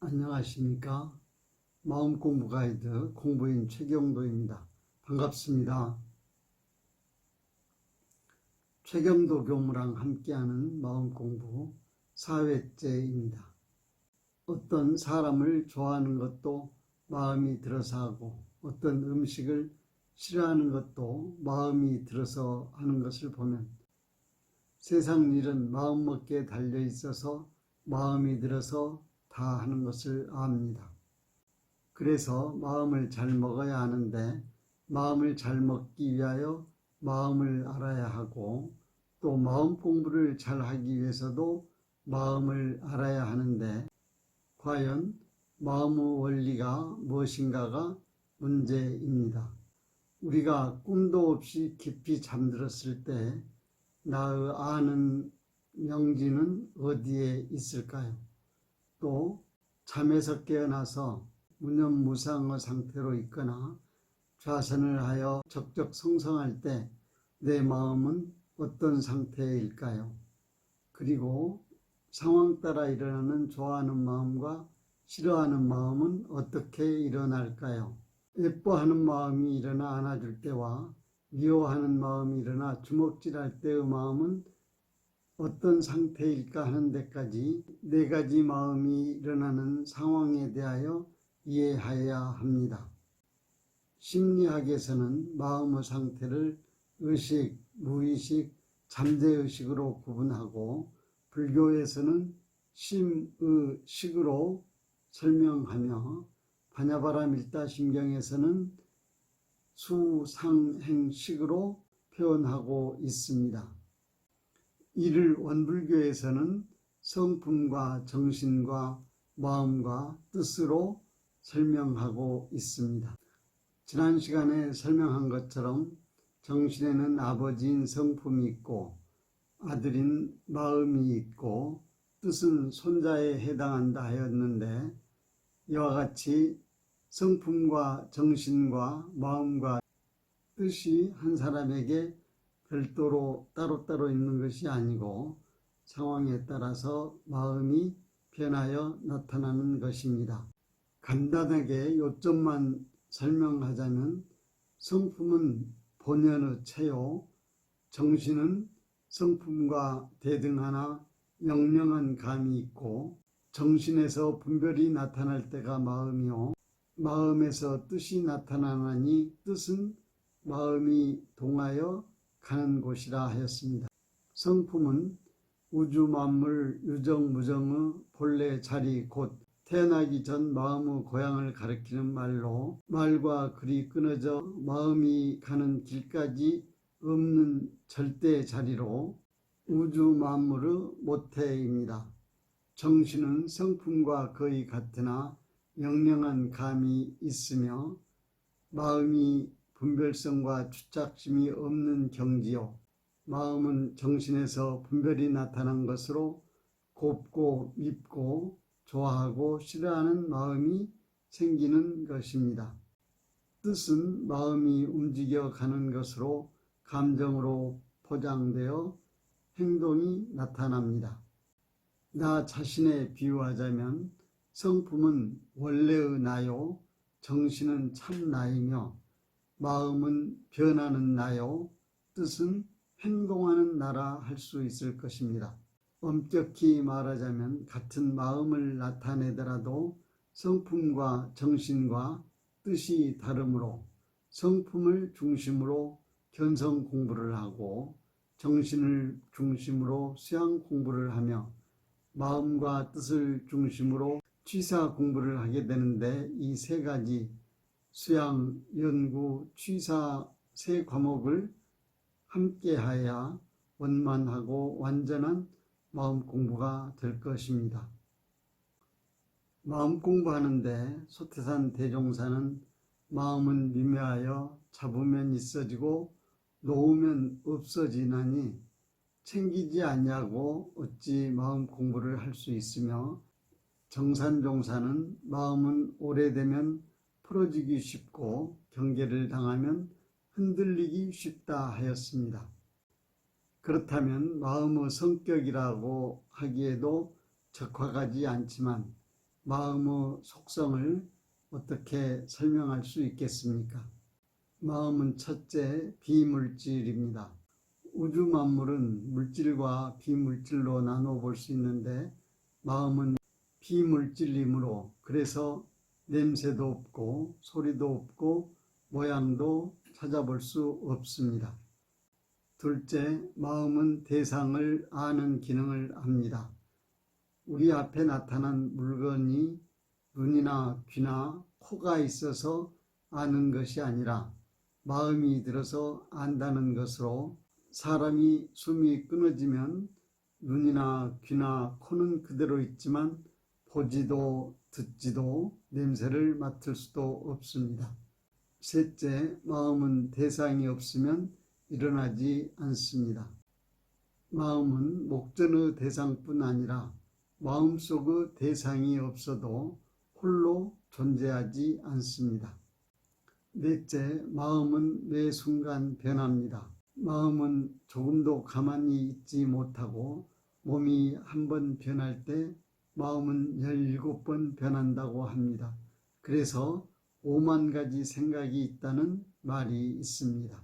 안녕하십니까. 마음공부 가이드 공부인 최경도입니다. 반갑습니다. 최경도 교무랑 함께하는 마음공부 4회째입니다. 어떤 사람을 좋아하는 것도 마음이 들어서 하고 어떤 음식을 싫어하는 것도 마음이 들어서 하는 것을 보면 세상 일은 마음먹기에 달려 있어서 마음이 들어서 다 하는 것을 압니다. 그래서 마음을 잘 먹어야 하는데 마음을 잘 먹기 위하여 마음을 알아야 하고 또 마음 공부를 잘 하기 위해서도 마음을 알아야 하는데 과연 마음의 원리가 무엇인가가 문제입니다. 우리가 꿈도 없이 깊이 잠들었을 때 나의 아는 명지는 어디에 있을까요? 또 잠에서 깨어나서 무념무상의 상태로 있거나 좌선을 하여 적적성성할 때 내 마음은 어떤 상태일까요? 그리고 상황 따라 일어나는 좋아하는 마음과 싫어하는 마음은 어떻게 일어날까요? 예뻐하는 마음이 일어나 안아줄 때와 미워하는 마음이 일어나 주먹질할 때의 마음은 어떤 상태일까 하는 데까지 네 가지 마음이 일어나는 상황에 대하여 이해해야 합니다. 심리학에서는 마음의 상태를 의식, 무의식, 잠재의식으로 구분하고 불교에서는 심의식으로 설명하며 바냐바라밀다심경에서는 수상행식으로 표현하고 있습니다. 이를 원불교에서는 성품과 정신과 마음과 뜻으로 설명하고 있습니다. 지난 시간에 설명한 것처럼 정신에는 아버지인 성품이 있고 아들인 마음이 있고 뜻은 손자에 해당한다 하였는데 이와 같이 성품과 정신과 마음과 뜻이 한 사람에게 별도로 따로따로 있는 것이 아니고 상황에 따라서 마음이 변하여 나타나는 것입니다. 간단하게 요점만 설명하자면 성품은 본연의 체요, 정신은 성품과 대등하나 영령한 감이 있고 정신에서 분별이 나타날 때가 마음이요 마음에서 뜻이 나타나나니 뜻은 마음이 동하여 가는 곳이라 하였습니다. 성품은 우주 만물 유정무정의 본래 자리 곧 태어나기 전 마음의 고향을 가리키는 말로 말과 글이 끊어져 마음이 가는 길까지 없는 절대 자리로 우주 만물의 모태입니다. 정신은 성품과 거의 같으나 영령한 감이 있으며 마음이 분별성과 추착심이 없는 경지요. 마음은 정신에서 분별이 나타난 것으로 곱고 밉고 좋아하고 싫어하는 마음이 생기는 것입니다. 뜻은 마음이 움직여 가는 것으로 감정으로 포장되어 행동이 나타납니다. 나 자신에 비유하자면 성품은 원래의 나요, 정신은 참 나이며 마음은 변하는 나요, 뜻은 행동하는 나라 할 수 있을 것입니다. 엄격히 말하자면 같은 마음을 나타내더라도 성품과 정신과 뜻이 다르므로 성품을 중심으로 견성 공부를 하고 정신을 중심으로 수양 공부를 하며 마음과 뜻을 중심으로 취사 공부를 하게 되는데 이 세 가지 수양, 연구, 취사 세 과목을 함께해야 원만하고 완전한 마음 공부가 될 것입니다. 마음 공부하는데 소태산 대종사는 마음은 미묘하여 잡으면 있어지고 놓으면 없어지나니 챙기지 않냐고 어찌 마음 공부를 할 수 있으며 정산종사는 마음은 오래되면 풀어지기 쉽고 경계를 당하면 흔들리기 쉽다 하였습니다. 그렇다면 마음의 성격이라고 하기에도 적합하지 않지만 마음의 속성을 어떻게 설명할 수 있겠습니까? 마음은 첫째 비물질입니다. 우주 만물은 물질과 비물질로 나눠 볼 수 있는데 마음은 비물질이므로 그래서 냄새도 없고 소리도 없고 모양도 찾아볼 수 없습니다. 둘째, 마음은 대상을 아는 기능을 합니다. 우리 앞에 나타난 물건이 눈이나 귀나 코가 있어서 아는 것이 아니라 마음이 들어서 안다는 것으로 사람이 숨이 끊어지면 눈이나 귀나 코는 그대로 있지만 보지도 듣지도 냄새를 맡을 수도 없습니다. 셋째, 마음은 대상이 없으면 일어나지 않습니다. 마음은 목전의 대상뿐 아니라 마음속의 대상이 없어도 홀로 존재하지 않습니다. 넷째, 마음은 매 순간 변합니다. 마음은 조금도 가만히 있지 못하고 몸이 한 번 변할 때 마음은 17번 변한다고 합니다. 그래서 5만 가지 생각이 있다는 말이 있습니다.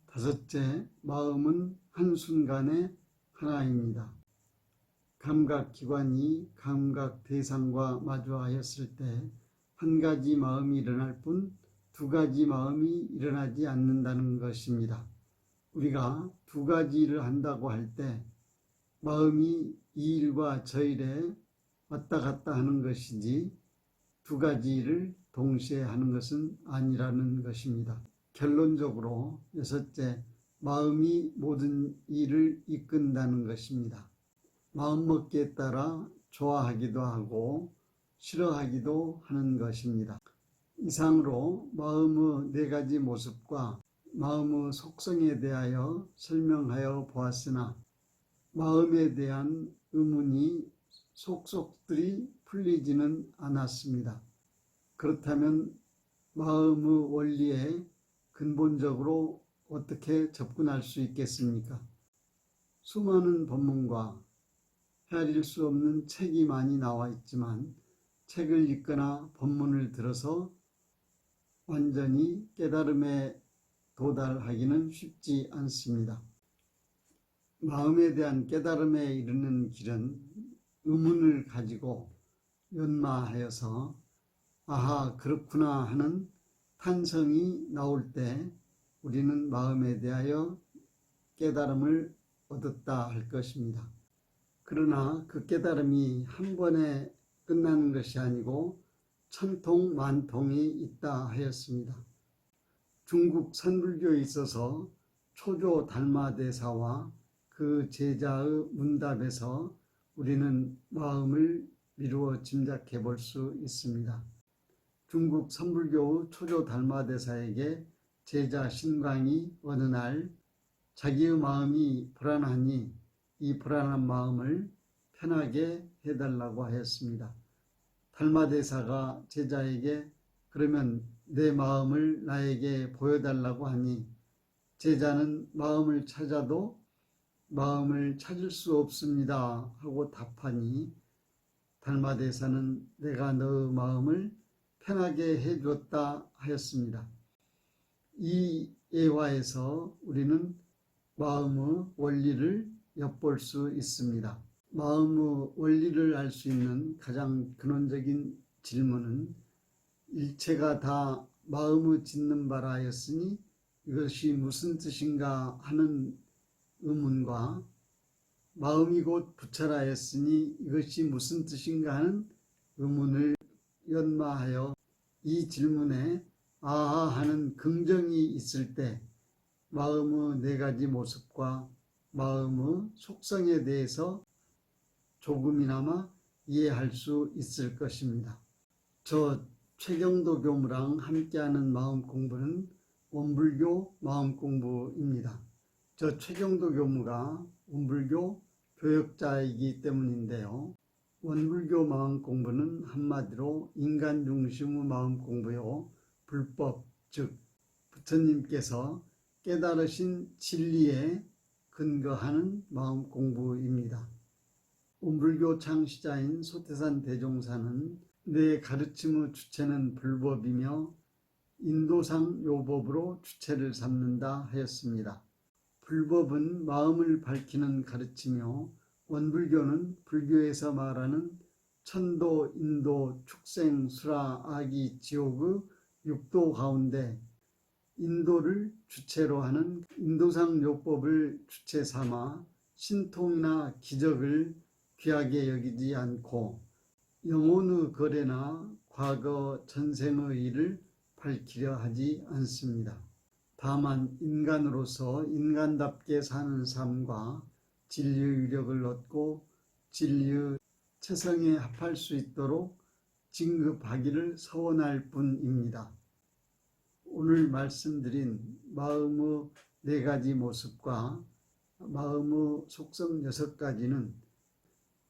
다섯째, 마음은 한순간에 하나입니다. 감각기관이 감각 대상과 마주하였을 때 한 가지 마음이 일어날 뿐 두 가지 마음이 일어나지 않는다는 것입니다. 우리가 두 가지 일을 한다고 할 때 마음이 이 일과 저 일에 왔다 갔다 하는 것이지 두 가지 일을 동시에 하는 것은 아니라는 것입니다. 결론적으로 여섯째, 마음이 모든 일을 이끈다는 것입니다. 마음먹기에 따라 좋아하기도 하고 싫어하기도 하는 것입니다. 이상으로 마음의 네 가지 모습과 마음의 속성에 대하여 설명하여 보았으나 마음에 대한 의문이 속속들이 풀리지는 않았습니다. 그렇다면 마음의 원리에 근본적으로 어떻게 접근할 수 있겠습니까? 수많은 법문과 헤아릴 수 없는 책이 많이 나와 있지만 책을 읽거나 법문을 들어서 완전히 깨달음에 도달하기는 쉽지 않습니다. 마음에 대한 깨달음에 이르는 길은 의문을 가지고 연마하여서 아하 그렇구나 하는 탄성이 나올 때 우리는 마음에 대하여 깨달음을 얻었다 할 것입니다. 그러나 그 깨달음이 한 번에 끝나는 것이 아니고 천통 만통이 있다 하였습니다. 중국 선불교에 있어서 초조 달마대사와 그 제자의 문답에서 우리는 마음을 미루어 짐작해 볼 수 있습니다. 중국 선불교의 초조 달마대사에게 제자 신광이 어느 날 자기의 마음이 불안하니 이 불안한 마음을 편하게 해달라고 하였습니다. 달마대사가 제자에게 그러면 내 마음을 나에게 보여달라고 하니 제자는 마음을 찾아도 마음을 찾을 수 없습니다 하고 답하니 달마대사는 내가 너의 마음을 편하게 해주었다 하였습니다. 이 예화에서 우리는 마음의 원리를 엿볼 수 있습니다. 마음의 원리를 알 수 있는 가장 근원적인 질문은 일체가 다 마음의 짓는 바라 하였으니 이것이 무슨 뜻인가 하는 의문과 마음이 곧 부처라 하였으니 이것이 무슨 뜻인가 하는 의문을 연마하여 이 질문에 아하 하는 긍정이 있을 때 마음의 네 가지 모습과 마음의 속성에 대해서 조금이나마 이해할 수 있을 것입니다. 저 최경도 교무랑 함께하는 마음 공부는 원불교 마음 공부입니다. 저 최경도 교무가 원불교 교역자이기 때문인데요. 원불교 마음 공부는 한마디로 인간 중심의 마음 공부요. 불법, 즉 부처님께서 깨달으신 진리에 근거하는 마음 공부입니다. 원불교 창시자인 소태산 대종사는 내 가르침의 주체는 불법이며 인도상 요법으로 주체를 삼는다 하였습니다. 불법은 마음을 밝히는 가르치며 원불교는 불교에서 말하는 천도, 인도, 축생, 수라, 악이, 지옥의 육도 가운데 인도를 주체로 하는 인도상 요법을 주체 삼아 신통이나 기적을 귀하게 여기지 않고 영혼의 거래나 과거 전생의 일을 밝히려 하지 않습니다. 다만 인간으로서 인간답게 사는 삶과 진리의 위력을 얻고 진리의 체성에 합할 수 있도록 진급하기를 서원할 뿐입니다. 오늘 말씀드린 마음의 4가지 모습과 마음의 속성 6가지는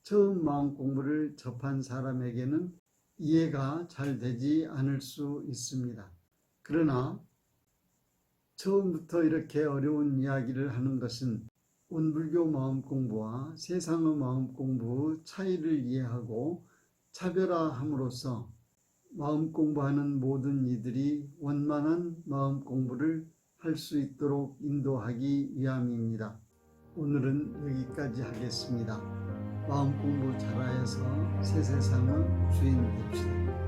처음 마음 공부를 접한 사람에게는 이해가 잘 되지 않을 수 있습니다. 그러나 처음부터 이렇게 어려운 이야기를 하는 것은 원불교 마음 공부와 세상의 마음 공부의 차이를 이해하고 차별화함으로써 마음 공부하는 모든 이들이 원만한 마음 공부를 할 수 있도록 인도하기 위함입니다. 오늘은 여기까지 하겠습니다. 마음 공부 잘하여서 새 세상의 주인 됩시다.